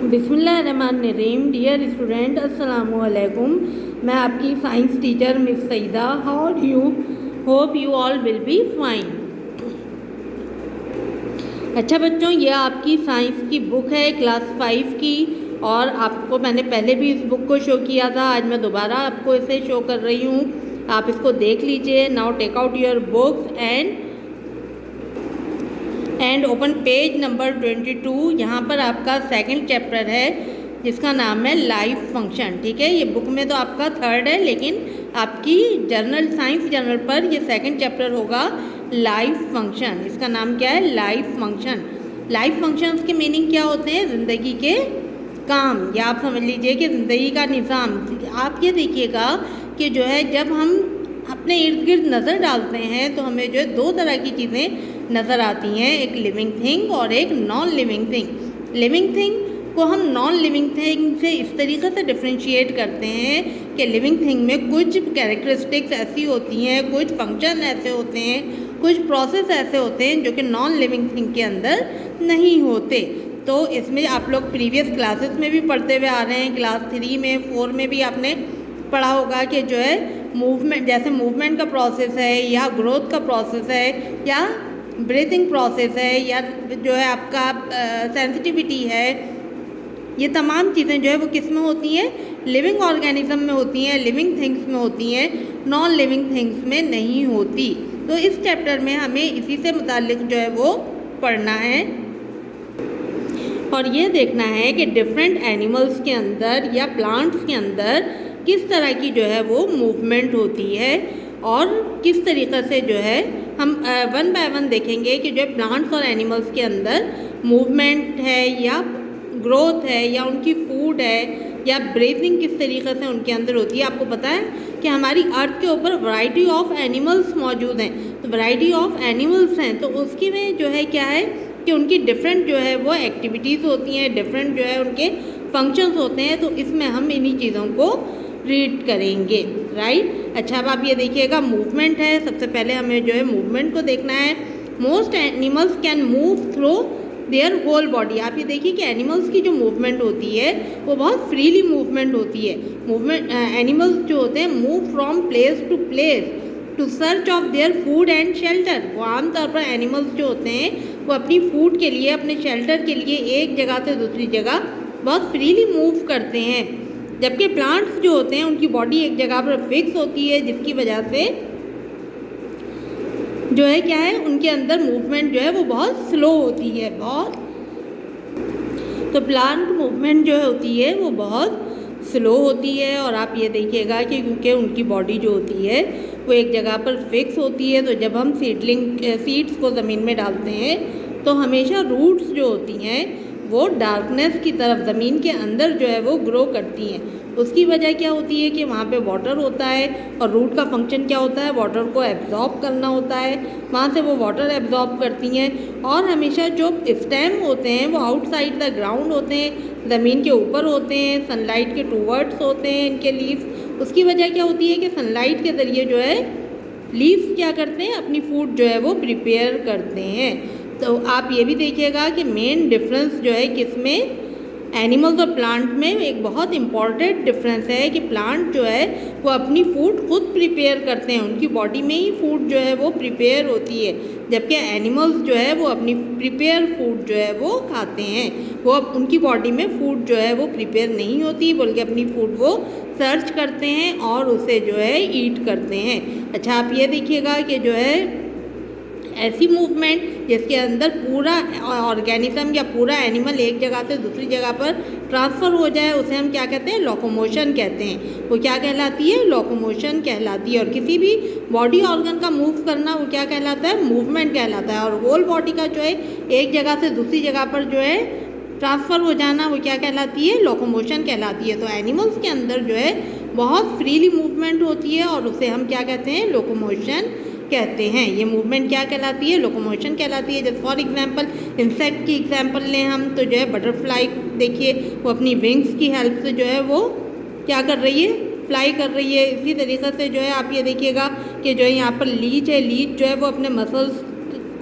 बिस्मिल्लाहिर्रहमानिर्रहीम। Dear student, अस्सलामु अलैकुम। मैं आपकी science teacher miss Saeeda. How are you? Hope you all will be fine. अच्छा बच्चों, ये आपकी साइंस की बुक है क्लास 5 की, और आपको मैंने पहले भी इस बुक को शो किया था। आज मैं दोबारा आपको इसे शो कर रही हूँ। आप इसको देख लीजिए। Now take out your books and open page number 22। यहाँ पर आपका सेकंड चैप्टर है जिसका नाम है लाइफ फंक्शन। ठीक है, ये बुक में तो आपका थर्ड है, लेकिन आपकी जर्नल साइंस जर्नल पर ये सेकंड चैप्टर होगा लाइफ फंक्शन। इसका नाम क्या है? Life function. लाइफ फंक्शंस के मीनिंग क्या होते हैं? ज़िंदगी के काम, या आप समझ लीजिए कि ज़िंदगी का निज़ाम। आप ये देखिएगा कि जो है जब हम अपने इर्द गिर्द नज़र डालते हैं तो हमें जो है दो तरह की चीज़ें नज़र आती हैं, एक लिविंग थिंग और एक non living thing. Living thing को हम नॉन लिविंग थिंग से इस तरीक़े से डिफ्रेंशिएट करते हैं कि लिविंग थिंग में कुछ कैरेक्टरिस्टिक्स ऐसी होती हैं, कुछ फंक्शन ऐसे होते हैं, कुछ प्रोसेस ऐसे होते हैं जो कि नॉन लिविंग थिंग के अंदर नहीं होते। तो इसमें आप लोग प्रीवियस क्लासेस में भी पढ़ते हुए आ रहे हैं। क्लास 3 में 4 में भी आपने पढ़ा होगा कि जो है मूवमेंट, जैसे मूवमेंट का प्रोसेस है या ग्रोथ का प्रोसेस है या ब्रीथिंग प्रोसेस है या जो है आपका सेंसिटिविटी है, ये तमाम चीज़ें जो है वो किस में होती हैं? लिविंग ऑर्गेनिज्म में होती हैं, लिविंग थिंग्स में होती हैं, नॉन लिविंग थिंग्स में नहीं होती। तो इस चैप्टर में हमें इसी से मुताल्लिक जो है वो पढ़ना है और ये देखना है कि डिफरेंट एनिमल्स के अंदर या प्लांट्स के अंदर किस तरह की जो है वो मूवमेंट होती है और किस तरीक़े से जो है हम वन बाय वन देखेंगे कि जो है प्लांट्स और एनिमल्स के अंदर मूवमेंट है या ग्रोथ है या उनकी फूड है या ब्रीथिंग किस तरीक़े से उनके अंदर होती है। आपको पता है कि हमारी अर्थ के ऊपर वैरायटी ऑफ एनिमल्स मौजूद हैं, तो वैरायटी ऑफ एनिमल्स हैं तो उसकी में जो है क्या है कि उनकी डिफरेंट जो है वो एक्टिविटीज़ होती हैं, डिफरेंट जो है उनके फंक्शंस होते हैं। तो इसमें हम इन्हीं चीज़ों को रीड करेंगे, राइट। अच्छा, अब आप ये देखिएगा, मूवमेंट है। सबसे पहले हमें जो है मूवमेंट को देखना है। Most animals can move through their whole body. आप ये देखिए कि एनिमल्स की जो मूवमेंट होती है वो बहुत फ्रीली मूवमेंट होती है। मूवमेंट एनिमल्स जो होते हैं move from place to search of their food and shelter. वो आमतौर पर एनिमल्स जो होते हैं वो अपनी फूड के लिए, अपने शेल्टर के लिए एक जगह से दूसरी जगह बहुत फ्रीली मूव करते हैं, जबकि प्लांट्स जो होते हैं उनकी बॉडी एक जगह पर फिक्स होती है, जिसकी वजह से जो है क्या है उनके अंदर मूवमेंट जो है वो बहुत स्लो होती है, बहुत। तो प्लांट मूवमेंट जो होती है वो बहुत स्लो होती है। और आप ये देखिएगा कि क्योंकि उनकी बॉडी जो होती है वो एक जगह पर फिक्स होती है, तो जब हम सीड्स को ज़मीन में डालते हैं तो हमेशा रूट्स जो होती हैं वो डार्कनेस की तरफ ज़मीन के अंदर जो है वो ग्रो करती हैं। उसकी वजह क्या होती है कि वहाँ पे वाटर होता है और रूट का फंक्शन क्या होता है? वाटर को एब्जॉर्ब करना होता है। वहाँ से वो वाटर एब्जॉर्ब करती हैं और हमेशा जो स्टेम होते हैं वो आउटसाइड द ग्राउंड होते हैं, ज़मीन के ऊपर होते हैं, सनलाइट के टूवर्ड्स होते हैं इनके लीव्स। उसकी वजह क्या होती है कि सनलाइट के ज़रिए जो है लीव्स क्या करते हैं? अपनी फूड जो है वो प्रिपेयर करते हैं। तो आप ये भी देखिएगा कि मेन डिफरेंस जो है किसमें? एनिमल्स और प्लांट में एक बहुत इंपॉर्टेंट डिफरेंस है कि प्लांट जो है वो अपनी फूड खुद प्रिपेयर करते हैं, उनकी बॉडी में ही फूड जो है वो प्रिपेयर होती है, जबकि एनिमल्स जो है वो अपनी प्रिपेयर फूड जो है वो खाते हैं। वो उनकी बॉडी में फूड जो है वो प्रिपेयर नहीं होती, बल्कि अपनी फूड वो सर्च करते हैं और उसे जो है ईट करते हैं। अच्छा, आप ये देखिएगा कि जो है ऐसी मूवमेंट जिसके अंदर पूरा ऑर्गेनिज्म या पूरा एनिमल एक जगह से दूसरी जगह पर ट्रांसफ़र हो जाए, उसे हम क्या कहते हैं? लोकोमोशन कहते हैं। वो क्या कहलाती है? लोकोमोशन कहलाती है। और किसी भी बॉडी ऑर्गन का मूव करना वो क्या कहलाता है? मूवमेंट कहलाता है। और होल बॉडी का जो है एक जगह से दूसरी जगह पर जो है ट्रांसफ़र हो जाना वो क्या कहलाती है? लोकोमोशन कहलाती है। तो एनिमल्स के अंदर जो है बहुत फ्रीली मूवमेंट होती है और उसे हम क्या कहते हैं? लोकोमोशन कहते हैं। ये मूवमेंट क्या कहलाती है? लोकोमोशन कहलाती है। जैसे फॉर एग्जांपल इंसेक्ट की एग्जांपल लें हम, तो जो है बटरफ्लाई देखिए वो अपनी विंग्स की हेल्प से जो है वो क्या कर रही है? फ्लाई कर रही है। इसी तरीक़े से जो है आप ये देखिएगा कि जो है यहाँ पर लीच है, लीच जो है वो अपने मसल्स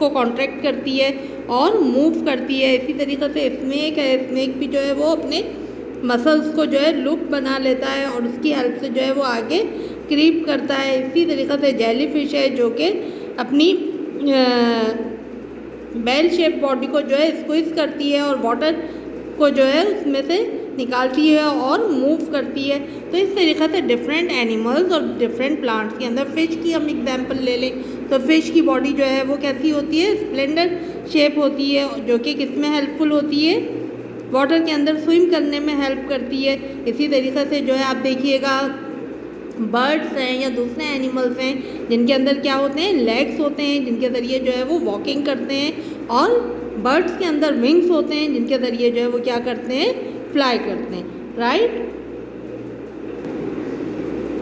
को कॉन्ट्रैक्ट करती है और मूव करती है। इसी तरीके से स्नेक है, स्नेक भी जो है वो अपने मसल्स को जो है लूप बना लेता है और उसकी हेल्प से जो है वो आगे क्रीप करता है। इसी तरीके से जेलीफिश है जो कि अपनी बेल शेप बॉडी को जो है स्क्वीज करती है और वाटर को जो है उसमें से निकालती है और मूव करती है। तो इस तरीके से डिफरेंट एनिमल्स और डिफरेंट प्लांट्स के अंदर, फ़िश की हम एग्जांपल ले लें तो फ़िश की बॉडी जो है वो कैसी होती है, स्प्लेंडर शेप होती है, जो कि किस में हेल्पफुल होती है, वाटर के अंदर स्विम करने में हेल्प करती है। इसी तरीके से जो है आप देखिएगा बर्ड्स हैं या दूसरे एनिमल्स हैं जिनके अंदर क्या होते हैं, लेग्स होते हैं जिनके ज़रिए जो है वो वॉकिंग करते हैं, और बर्ड्स के अंदर विंग्स होते हैं जिनके ज़रिए जो है वो क्या करते हैं, फ्लाई करते हैं, राइट।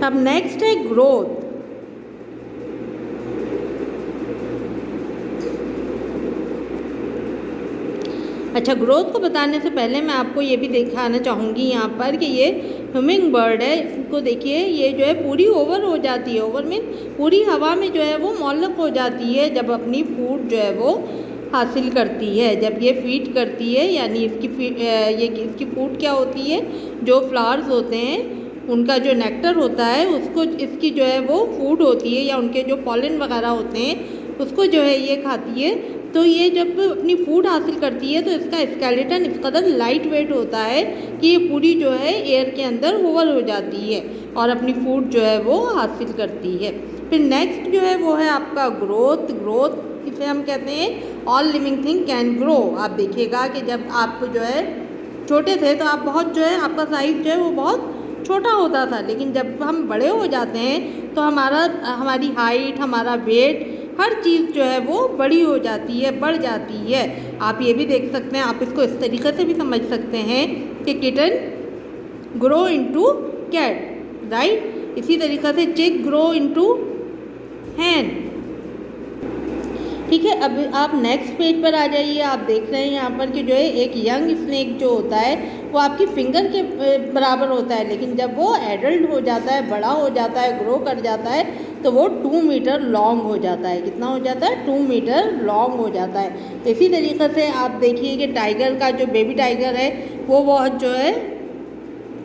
अब नेक्स्ट है ग्रोथ। अच्छा, ग्रोथ को बताने से पहले मैं आपको ये भी दिखाना चाहूँगी यहाँ पर कि ये ह्यूमिंग बर्ड है, इसको देखिए, ये जो है पूरी ओवर हो जाती है, ओवर में पूरी हवा में जो है वो मॉलक हो जाती है जब अपनी फूड जो है वो हासिल करती है, जब ये फीड करती है, यानी इसकी फूड क्या होती है, जो फ्लावर्स होते हैं उनका जो नेक्टर होता है उसको इसकी जो है वो फूड होती है, या उनके जो पॉलन वगैरह होते हैं उसको जो है ये खाती है। तो ये जब अपनी फूड हासिल करती है तो इसका स्केलेटन इस कदर लाइट वेट होता है कि ये पूरी जो है एयर के अंदर होवर हो जाती है और अपनी फूड जो है वो हासिल करती है। फिर नेक्स्ट जो है वो है आपका ग्रोथ। ग्रोथ इसे हम कहते हैं all living thing can grow. आप देखिएगा कि जब आप जो है छोटे थे तो आप बहुत जो है आपका साइज़ जो है वो बहुत छोटा होता था, लेकिन जब हम बड़े हो जाते हैं तो हमारी हाइट, हमारा वेट, हर चीज़ जो है वो बड़ी हो जाती है, बढ़ जाती है। आप ये भी देख सकते हैं, आप इसको इस तरीके से भी समझ सकते हैं कि kitten grow into cat, right. इसी तरीके से चिक ग्रो इनटू हैन, ठीक है। अब आप नेक्स्ट पेज पर आ जाइए। आप देख रहे हैं यहाँ पर कि जो है एक यंग स्नेक जो होता है वो आपकी फिंगर के बराबर होता है, लेकिन जब वो एडल्ट हो जाता है, बड़ा हो जाता है, ग्रो कर जाता है, तो वो 2 मीटर लॉन्ग हो जाता है। कितना हो जाता है? 2 मीटर लॉन्ग हो जाता है। तो इसी तरीके से आप देखिए कि टाइगर का जो बेबी टाइगर है वो बहुत जो है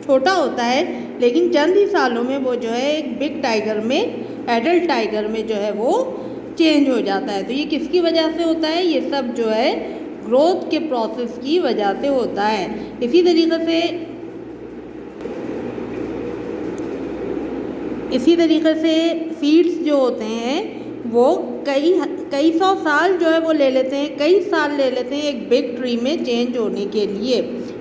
छोटा होता है, लेकिन चंद ही सालों में वो जो है एक बिग टाइगर में, एडल्ट टाइगर में जो है वो चेंज हो जाता है। तो ये किसकी वजह से होता है? ये सब जो है ग्रोथ के प्रोसेस की वजह से होता है। इसी तरीके से सीड्स जो होते हैं वो कई सौ साल जो है वो ले लेते हैं, कई साल ले लेते हैं एक बिग ट्री में चेंज होने के लिए,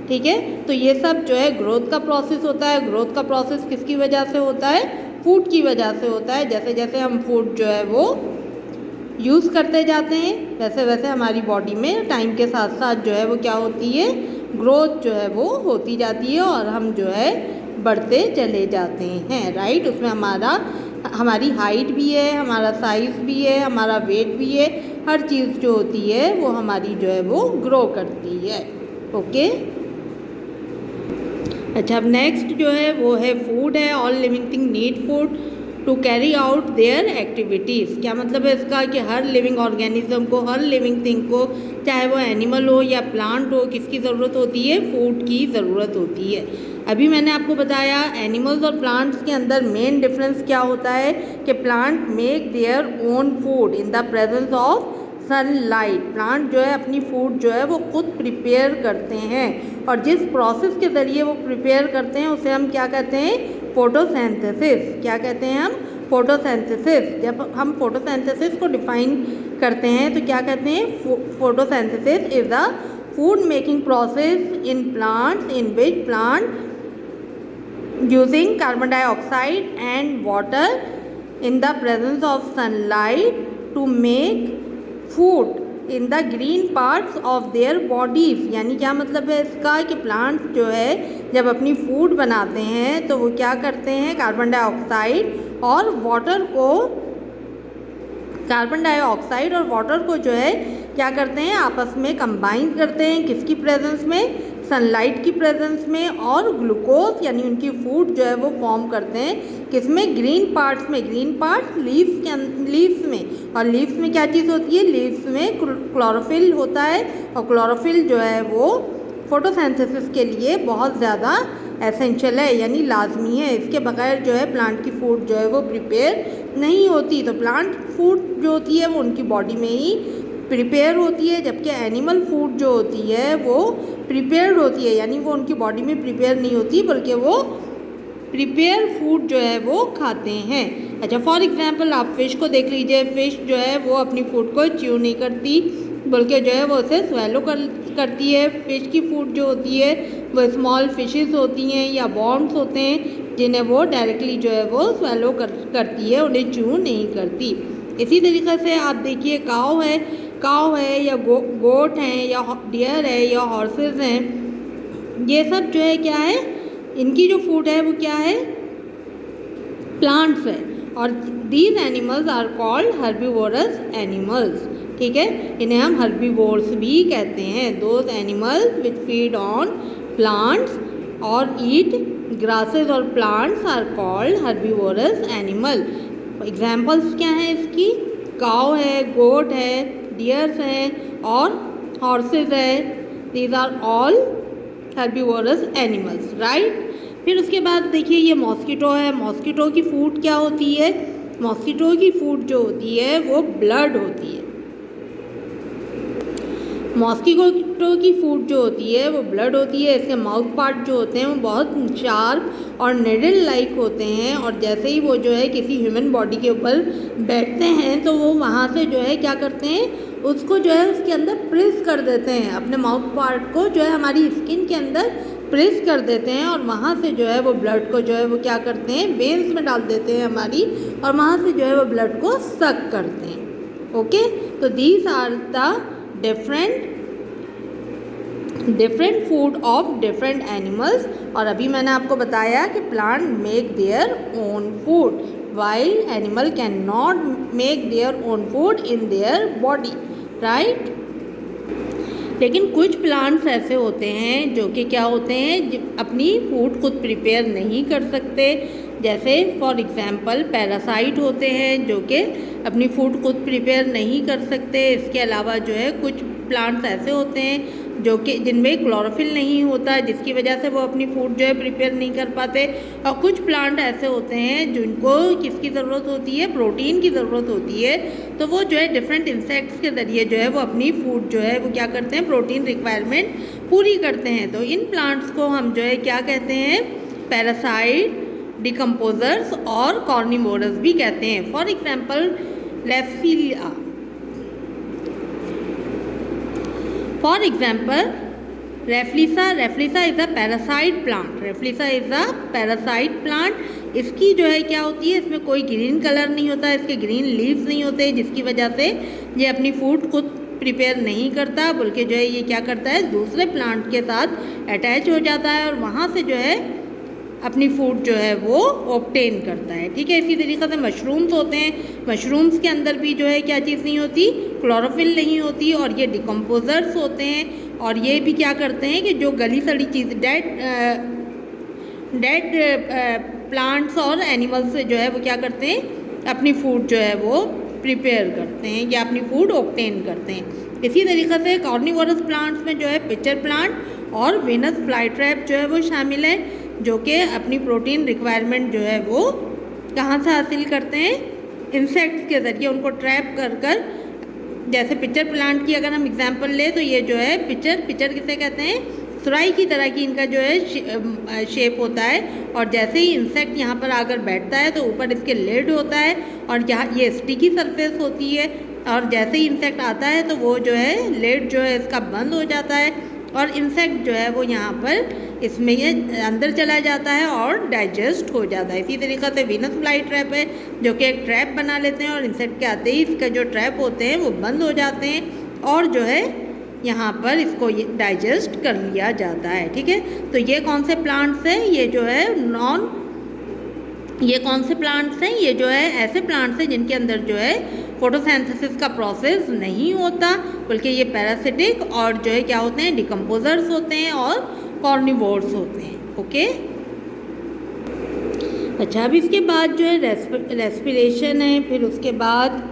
ठीक है। तो ये सब जो है ग्रोथ का प्रोसेस होता है। ग्रोथ का प्रोसेस किसकी वजह से होता है? फूड की वजह से होता है। जैसे जैसे हम फूड जो है वो यूज़ करते जाते हैं वैसे वैसे हमारी बॉडी में टाइम के साथ साथ जो है वो क्या होती है, ग्रोथ जो है वो होती जाती है और हम जो है बढ़ते चले जाते हैं, राइट। उसमें हमारी हाइट भी है, हमारा साइज़ भी है, हमारा वेट भी है, हर चीज़ जो होती है वो हमारी जो है वो ग्रो करती है, ओके। अच्छा, अब नेक्स्ट जो है वो है फूड है। All living thing need food to carry out their activities. क्या मतलब है इसका? कि हर लिविंग ऑर्गेनिज्म को, हर लिविंग थिंग को, चाहे वो एनिमल हो या प्लांट हो, किसकी ज़रूरत होती है? फूड की ज़रूरत होती है। अभी मैंने आपको बताया एनिमल्स और प्लांट्स के अंदर मेन डिफरेंस क्या होता है कि plant make their own food in the presence of sunlight. Plant जो है अपनी फूड जो है वो खुद प्रिपेयर करते हैं, और जिस प्रोसेस के ज़रिए वो प्रिपेयर करते हैं उसे हम क्या कहते हैं? फोटोसिंथेसिस। क्या कहते हैं हम? फोटोसिंथेसिस। जब हम फोटोसिंथेसिस को डिफाइन करते हैं तो क्या कहते हैं? Photosynthesis is the food making process in plants in which plant using carbon dioxide and water in the presence of sunlight to make food in the green parts of their bodies। यानी क्या मतलब है इसका? कि plants जो है जब अपनी फूड बनाते हैं तो वो क्या करते हैं? कार्बन डाइऑक्साइड और वाटर को जो है क्या करते हैं? आपस में कंबाइन करते हैं। किसकी प्रेजेंस में? सनलाइट की प्रेजेंस में, और ग्लूकोज यानी उनकी फूड जो है वो फॉर्म करते हैं किसमें, ग्रीन पार्ट्स में। ग्रीन पार्ट्स लीव्स में, और लीव्स में क्या चीज़ होती है, लीव्स में क्लोरोफिल होता है, और क्लोरोफिल जो है वो फोटोसिंथेसिस के लिए बहुत ज़्यादा एसेंशियल है, यानी लाजमी है। इसके बगैर जो है प्लांट की फूड जो है वो प्रिपेयर नहीं होती। तो प्लांट फूड जो होती है वो उनकी बॉडी में ही प्रिपेयर होती है, जबकि एनिमल फूड जो होती है वो प्रिपेयर्ड होती है, यानी वो उनकी बॉडी में प्रिपेयर नहीं होती बल्कि वो प्रिपेयर फूड जो है वो खाते हैं। अच्छा, फॉर एग्जांपल आप फ़िश को देख लीजिए। फ़िश जो है वो अपनी फूड को च्यू नहीं करती बल्कि जो है वो उसे स्वेलो करती है। फ़िश की फूड जो होती है वो स्मॉल फिशेस होती हैं या वॉर्म्स होते हैं, जिन्हें वो डायरेक्टली जो है वो स्वेलो करती है, उन्हें च्यू नहीं करती। इसी तरीके से आप देखिए काऊ है या गोट हैं या डियर है या हॉर्सेस हैं, ये सब जो है क्या है, इनकी जो फूड है वो क्या है, प्लांट्स है। और these animals are called herbivorous animals. ठीक है, इन्हें हम हर्बीवोर्स भी कहते हैं। Those animals which feed on plants और ईट ग्रासेस और plants are called herbivorous animal. Examples क्या हैं इसकी, काऊ है, गोट है, डियर्स हैं और हॉर्सेस है। These are all herbivorous animals, right. फिर उसके बाद देखिए ये मॉस्किटो है। मॉस्किटो की फूड क्या होती है, मॉस्किटो की फूड जो होती है वो ब्लड होती है। मॉस्किटो की फूड जो होती है वो ब्लड होती है। इसके माउथ पार्ट जो होते हैं वो बहुत शार्प और निडल लाइक होते हैं, और जैसे ही वो जो है किसी ह्यूमन बॉडी के ऊपर बैठते हैं तो वो वहाँ से जो है क्या करते हैं, उसको जो है उसके अंदर प्रेस कर देते हैं। अपने माउथ पार्ट को जो है हमारी स्किन के अंदर प्रेस कर देते हैं, और वहाँ से जो है वो ब्लड को जो है वो क्या करते हैं, वेन्स में डाल देते हैं हमारी, और वहाँ से जो है वो ब्लड को सक करते हैं। ओके, तो these are the different food of different animals. और अभी मैंने आपको बताया कि plant make their own food while animal can not make their own food in their body, right. लेकिन कुछ प्लांट्स ऐसे होते हैं जो कि क्या होते हैं, अपनी फूड खुद प्रिपेयर नहीं कर सकते। जैसे फॉर एग्जांपल पैरासाइट होते हैं जो कि अपनी फूड खुद प्रिपेयर नहीं कर सकते। इसके अलावा जो है कुछ प्लांट्स ऐसे होते हैं जो कि जिनमें क्लोरोफिल नहीं होता, जिसकी वजह से वो अपनी फूड जो है प्रिपेयर नहीं कर पाते। और कुछ प्लांट ऐसे होते हैं जिनको किसकी ज़रूरत होती है, प्रोटीन की ज़रूरत होती है, तो वो जो है डिफरेंट इंसेक्ट्स के ज़रिए जो है वो अपनी फूड जो है वो क्या करते हैं, प्रोटीन रिक्वायरमेंट पूरी करते हैं। तो इन प्लांट्स को हम जो है क्या कहते हैं, पैरासाइट, डिकम्पोजर्स और कॉर्निवोरस भी कहते हैं। For example rafflesia, rafflesia is a parasite plant. Rafflesia is a parasite plant. इसकी जो है क्या होती है, इसमें कोई ग्रीन कलर नहीं होता, इसके ग्रीन लीव्स नहीं होते, जिसकी वजह से ये अपनी फूड खुद प्रिपेयर नहीं करता, बल्कि जो है ये क्या करता है, दूसरे प्लांट के साथ अटैच हो जाता है और वहाँ से जो है अपनी फूड जो है वो ऑब्टेन करता है। ठीक है, इसी तरीके से मशरूम्स होते हैं। मशरूम्स के अंदर भी जो है क्या चीज़ नहीं होती, क्लोरोफिल नहीं होती, और ये डिकम्पोजर्स होते हैं। और ये भी क्या करते हैं कि जो गली सड़ी चीज़ डेड प्लांट्स और एनिमल्स से जो है वो क्या करते हैं, अपनी फूड जो है वो प्रिपेयर करते हैं या अपनी फूड ऑब्टेन करते हैं। इसी तरीके से कॉर्निवोरस प्लांट्स में जो है पिचर प्लांट और वीनस फ्लाईट्रैप जो है वो शामिल है, जो कि अपनी प्रोटीन रिक्वायरमेंट जो है वो कहाँ से हासिल करते हैं, इंसेक्ट्स के ज़रिए उनको ट्रैप कर जैसे पिचर प्लांट की अगर हम एग्जांपल लें तो ये जो है पिचर किसे कहते हैं, सुराही की तरह की इनका जो है शेप होता है। और जैसे ही इंसेक्ट यहाँ पर आकर बैठता है तो ऊपर इसके लिड होता है और यहाँ ये स्टिकी सरफेस होती है, और जैसे ही इंसेक्ट आता है तो वो जो है लिड जो है इसका बंद हो जाता है और इंसेक्ट जो है वो यहाँ पर इसमें ये अंदर चला जाता है और डाइजेस्ट हो जाता है। इसी तरीक़े से वीनस फ्लाई ट्रैप है जो कि एक ट्रैप बना लेते हैं और इंसेक्ट के आते ही इसका जो ट्रैप होते हैं वो बंद हो जाते हैं और जो है यहाँ पर इसको डाइजेस्ट कर लिया जाता है। ठीक है, तो ये कौन से प्लांट्स हैं, ये जो है ये कौन से प्लांट्स हैं, ये जो है ऐसे प्लांट्स हैं जिनके अंदर जो है फोटोसिंथेसिस का प्रोसेस नहीं होता, बल्कि ये पैरासिटिक और जो है क्या होते हैं, डिकम्पोजर्स होते हैं और कार्निवोर्स होते हैं। ओके, अच्छा अब इसके बाद जो है रेस्पिरेशन है, फिर उसके बाद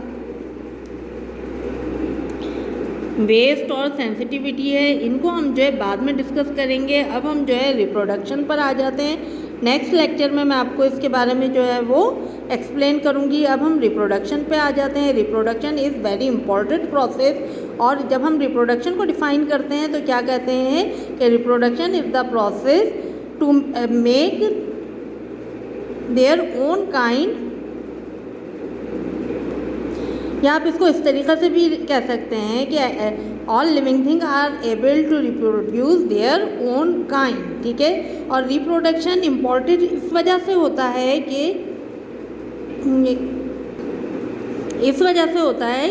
वेस्ट और सेंसिटिविटी है, इनको हम जो है बाद में डिस्कस करेंगे। अब हम जो है रिप्रोडक्शन पर आ जाते हैं। नेक्स्ट लेक्चर में मैं आपको इसके बारे में जो है वो एक्सप्लेन करूंगी। अब हम रिप्रोडक्शन पे आ जाते हैं। Reproduction is very important process, और जब हम रिप्रोडक्शन को डिफ़ाइन करते हैं तो क्या कहते हैं कि reproduction is the process to make their own kind, या आप इसको इस तरीक़े से भी कह सकते हैं कि all living thing are able to reproduce their own kind. ठीक है, और रिप्रोडक्शन इम्पॉर्टेंट इस वजह से होता है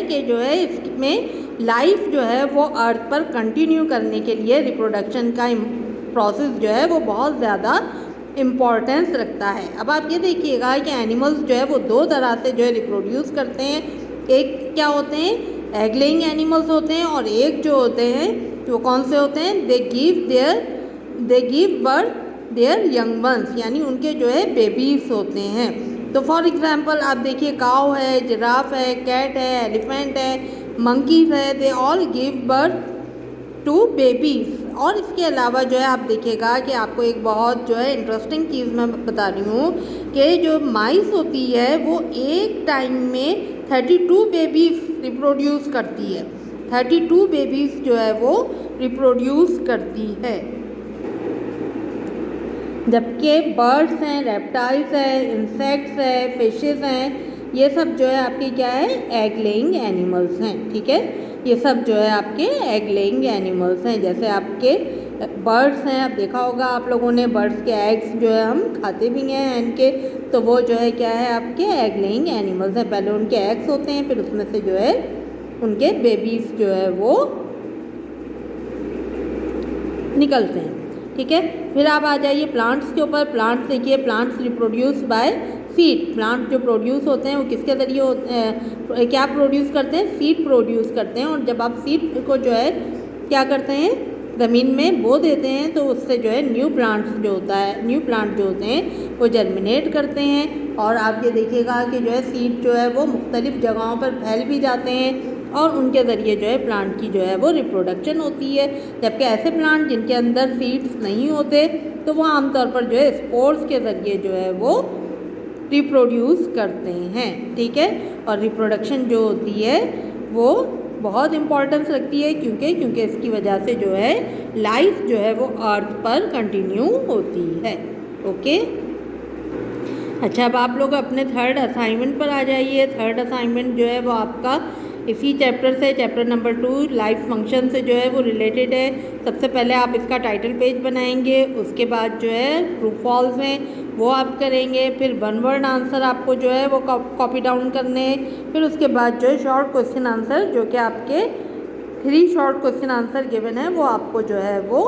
कि जो है इसमें लाइफ जो है वो अर्थ पर कंटिन्यू करने के लिए रिप्रोडक्शन का प्रोसेस जो है वो बहुत ज़्यादा इम्पॉर्टेंस रखता है। अब आप ये देखिएगा कि एनिमल्स जो है वो दो तरह से जो है रिप्रोड्यूस करते हैं। एक क्या होते हैं, एग लेइंग एनिमल्स होते हैं, और एक जो होते हैं वो कौन से होते हैं, they give birth there young ones, यानी उनके जो है बेबीज होते हैं। तो फॉर एग्जांपल आप देखिए, काऊ है, जिराफ है, कैट है, एलिफेंट है, मंकीज है, they all give birth to babies. और इसके अलावा जो है आप देखिएगा कि आपको एक बहुत जो है इंटरेस्टिंग चीज़ मैं बता रही हूँ कि जो माइस होती है वो एक टाइम में 32 बेबीज रिप्रोड्यूस करती है। 32 बेबीज जो है वो रिप्रोड्यूस करती है, जबकि बर्ड्स हैं, रेप्टाइल्स हैं, इंसेक्ट्स हैं, फिशेस हैं, ये सब जो है आपके क्या है, एग लेइंग एनिमल्स हैं। ठीक है, ये सब जो है आपके एग लेइंग एनिमल्स हैं। जैसे आपके बर्ड्स हैं, अब देखा होगा आप लोगों ने, बर्ड्स के एग्स जो है हम खाते भी हैं हैन के, तो वो जो है क्या है, आपके एग लेइंग एनिमल्स हैं। पहले उनके एग्स होते हैं, फिर उसमें से जो है उनके बेबीज जो है वो निकलते हैं। ठीक है, फिर आप आ जाइए प्लांट्स के ऊपर। प्लांट्स देखिए, plants reproduce by seed. Plant जो प्रोड्यूस होते हैं वो किसके ज़रिए होते हैं, क्या प्रोड्यूस करते हैं, सीड प्रोड्यूस करते हैं। और जब आप सीड को जो है क्या करते हैं, ज़मीन में बो देते हैं, तो उससे जो है न्यू प्लांट जो होते हैं वो जर्मिनेट करते हैं। और आप ये देखिएगा कि जो है सीड जो है वो मुख्तलिफ़ जगहों पर फैल भी जाते हैं, और उनके ज़रिए जो है प्लांट की जो है वो रिप्रोडक्शन होती है। जबकि ऐसे प्लांट जिनके अंदर सीड्स नहीं होते, तो वो आमतौर पर जो है स्पोर्स के ज़रिए जो है वो रिप्रोड्यूस करते हैं। ठीक है, और रिप्रोडक्शन जो होती है वो बहुत इम्पॉर्टेंस रखती है, क्योंकि इसकी वजह से जो है लाइफ जो है वो अर्थ पर कंटिन्यू होती है। ओके, अच्छा अब आप लोग अपने थर्ड असाइनमेंट पर आ जाइए। थर्ड असाइनमेंट जो है वो आपका इसी चैप्टर से, चैप्टर नंबर 2 लाइफ फंक्शन से जो है वो रिलेटेड है। सबसे पहले आप इसका टाइटल पेज बनाएंगे, उसके बाद जो है ट्रू फॉल्स हैं वो आप करेंगे, फिर वन वर्ड आंसर आपको जो है वो कॉपी डाउन करने हैं, फिर उसके बाद जो है शॉर्ट क्वेश्चन आंसर, जो कि आपके 3 शॉर्ट क्वेश्चन आंसर गिवन है वो आपको जो है वो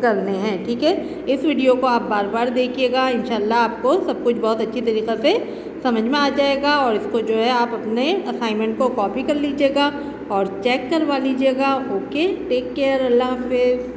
करने हैं। ठीक है, इस वीडियो को आप बार बार देखिएगा, इंशाल्लाह आपको सब कुछ बहुत अच्छी तरीक़े से समझ में आ जाएगा। और इसको जो है आप अपने असाइनमेंट को कॉपी कर लीजिएगा और चेक करवा लीजिएगा। ओके, टेक केयर, अल्लाह हाफिज़।